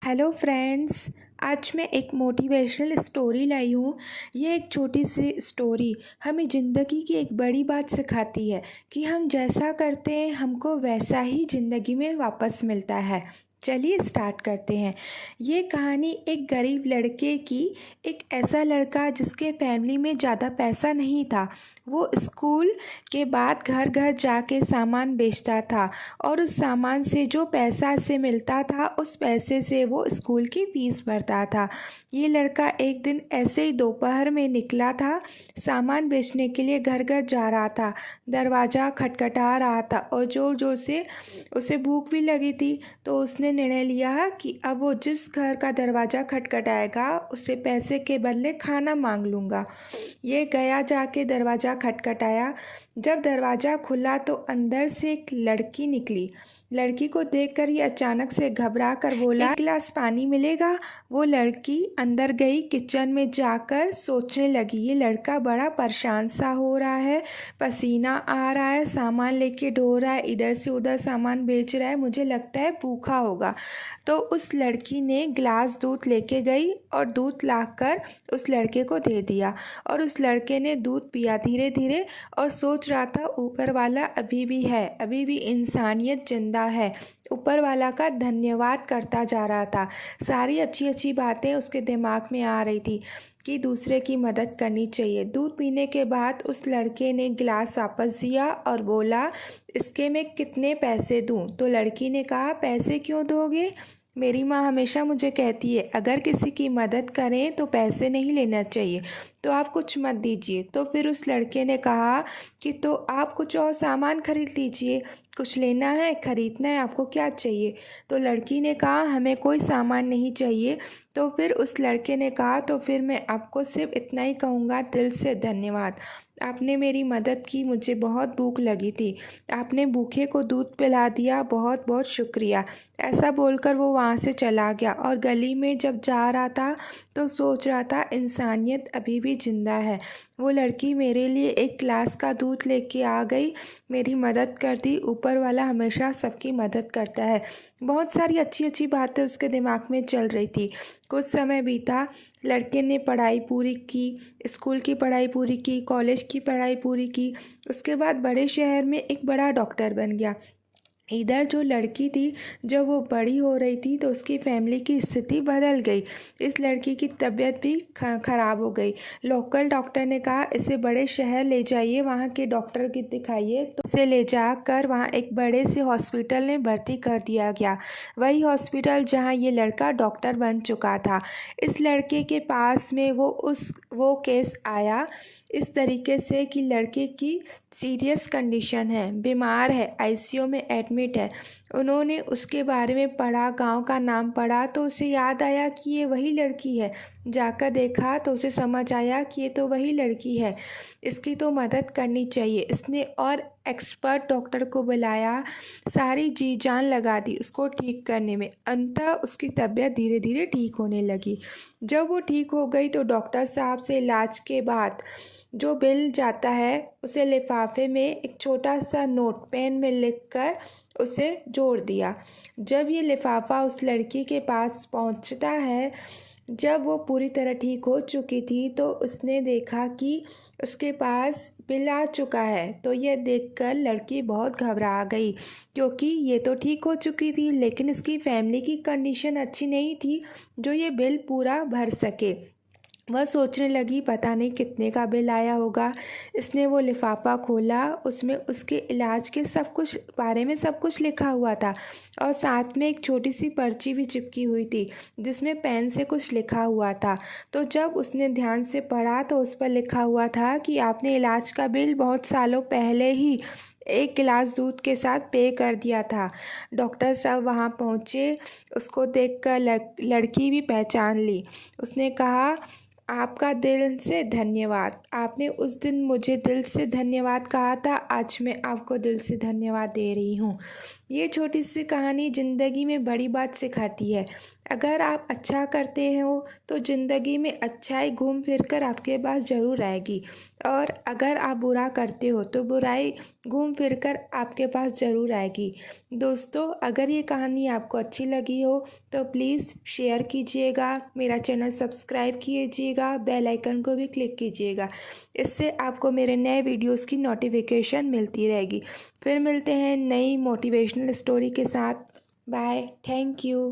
Hello friends. आज मैं एक मोटिवेशनल स्टोरी लाई हूँ। ये एक छोटी सी स्टोरी हमें ज़िंदगी की एक बड़ी बात सिखाती है कि हम जैसा करते हैं हमको वैसा ही ज़िंदगी में वापस मिलता है। चलिए स्टार्ट करते हैं। ये कहानी एक गरीब लड़के की। एक ऐसा लड़का जिसके फैमिली में ज़्यादा पैसा नहीं था। वो स्कूल के बाद घर घर जाके सामान बेचता था और उस सामान से जो पैसा से मिलता था उस पैसे से वो स्कूल की फ़ीस भरता था। ये लड़का एक दिन ऐसे ही दोपहर में निकला था, सामान बेचने के लिए घर घर जा रहा था। दरवाज़ा खटखटा रहा था और ज़ोर ज़ोर से उसे भूख भी लगी थी। तो उसने निर्णय लिया कि अब वो जिस घर का दरवाज़ा खटखटाएगा उससे पैसे के बदले खाना मांग लूँगा। ये गया, जाके दरवाज़ा खटखटाया। जब दरवाज़ा खुला तो अंदर से एक लड़की निकली। लड़की को देखकर ये अचानक से घबरा कर बोला, एक गिलास पानी मिलेगा? वो लड़की अंदर गई, किचन में जाकर सोचने लगी। ये लड़का बड़ा परेशान सा हो रहा है, पसीना आ रहा है, सामान लेके ढो रहा है, इधर से उधर सामान बेच रहा है, मुझे लगता है भूखा होगा। तो उस लड़की ने गिलास दूध लेके गई और दूध लाकर उस लड़के को दे दिया और उस लड़के ने दूध पिया धीरे धीरे और सोच रहा था ऊपर वाला अभी भी है, अभी भी इंसानियत जिंदा है। ऊपर वाला का धन्यवाद करता जा रहा था। सारी अच्छी अच्छी बातें उसके दिमाग में आ रही थी कि दूसरे की मदद करनी चाहिए। दूध पीने के बाद उस लड़के ने गिलास वापस दिया और बोला, इसके मैं कितने पैसे दूं? तो लड़की ने कहा, पैसे क्यों दोगे? मेरी माँ हमेशा मुझे कहती है अगर किसी की मदद करें तो पैसे नहीं लेना चाहिए, तो आप कुछ मत दीजिए। तो फिर उस लड़के ने कहा कि तो आप कुछ और सामान खरीद लीजिए, कुछ लेना है, खरीदना है, आपको क्या चाहिए? तो लड़की ने कहा, हमें कोई सामान नहीं चाहिए। तो फिर उस लड़के ने कहा, तो फिर मैं आपको सिर्फ इतना ही कहूँगा, दिल से धन्यवाद। आपने मेरी मदद की, मुझे बहुत भूख लगी थी, आपने भूखे को दूध पिला दिया, बहुत बहुत शुक्रिया। ऐसा बोलकर वो वहाँ से चला गया और गली में जब जा रहा था तो सोच रहा था इंसानियत अभी भी ज़िंदा है। वो लड़की मेरे लिए एक गिलास का दूध लेके आ गई, मेरी मदद कर दी। ऊपर वाला हमेशा सबकी मदद करता है। बहुत सारी अच्छी अच्छी बातें उसके दिमाग में चल रही थी। कुछ समय बीता, लड़के ने पढ़ाई पूरी की, स्कूल की पढ़ाई पूरी की, कॉलेज की पढ़ाई पूरी की। उसके बाद बड़े शहर में एक बड़ा डॉक्टर बन गया। इधर जो लड़की थी, जब वो बड़ी हो रही थी तो उसकी फैमिली की स्थिति बदल गई। इस लड़की की तबीयत भी ख़राब हो गई। लोकल डॉक्टर ने कहा, इसे बड़े शहर ले जाइए, वहाँ के डॉक्टर की दिखाइए। तो इसे ले जाकर वहाँ एक बड़े से हॉस्पिटल में भर्ती कर दिया गया। वही हॉस्पिटल जहाँ ये लड़का डॉक्टर बन चुका था। इस लड़के के पास में वो केस आया इस तरीके से कि लड़के की सीरियस कंडीशन है, बीमार है, आईसीयू में एडमिट है। उन्होंने उसके बारे में पढ़ा, गांव का नाम पढ़ा, तो उसे याद आया कि ये वही लड़की है। जाकर देखा तो उसे समझ आया कि ये तो वही लड़की है, इसकी तो मदद करनी चाहिए। इसने और एक्सपर्ट डॉक्टर को बुलाया, सारी जी जान लगा दी उसको ठीक करने में। अंततः उसकी तबीयत धीरे धीरे ठीक होने लगी। जब वो ठीक हो गई तो डॉक्टर साहब से इलाज के बाद जो बिल जाता है उसे लिफाफे में एक छोटा सा नोट पेन में लिखकर उसे जोड़ दिया। जब ये लिफाफा उस लड़की के पास पहुंचता है, जब वो पूरी तरह ठीक हो चुकी थी, तो उसने देखा कि उसके पास बिल आ चुका है। तो यह देखकर लड़की बहुत घबरा गई, क्योंकि ये तो ठीक हो चुकी थी लेकिन इसकी फैमिली की कंडीशन अच्छी नहीं थी जो ये बिल पूरा भर सके। वह सोचने लगी, पता नहीं कितने का बिल आया होगा। इसने वो लिफाफा खोला, उसमें उसके इलाज के सब कुछ बारे में सब कुछ लिखा हुआ था और साथ में एक छोटी सी पर्ची भी चिपकी हुई थी जिसमें पेन से कुछ लिखा हुआ था। तो जब उसने ध्यान से पढ़ा तो उस पर लिखा हुआ था कि आपने इलाज का बिल बहुत सालों पहले ही एक गिलास दूध के साथ पे कर दिया था। डॉक्टर साहब वहाँ पहुँचे, उसको देखकर लड़की भी पहचान ली। उसने कहा, आपका दिल से धन्यवाद, आपने उस दिन मुझे दिल से धन्यवाद कहा था, आज मैं आपको दिल से धन्यवाद दे रही हूँ। ये छोटी सी कहानी ज़िंदगी में बड़ी बात सिखाती है। अगर आप अच्छा करते हो तो ज़िंदगी में अच्छाई घूम फिर कर आपके पास ज़रूर आएगी, और अगर आप बुरा करते हो तो बुराई घूम फिर कर आपके पास ज़रूर आएगी। दोस्तों, अगर ये कहानी आपको अच्छी लगी हो तो प्लीज़ शेयर कीजिएगा, मेरा चैनल सब्सक्राइब कीजिएगा, बेल आइकन को भी क्लिक कीजिएगा। इससे आपको मेरे नए वीडियोस की नोटिफिकेशन मिलती रहेगी। फिर मिलते हैं नई मोटिवेशनल स्टोरी के साथ। Bye, thank you.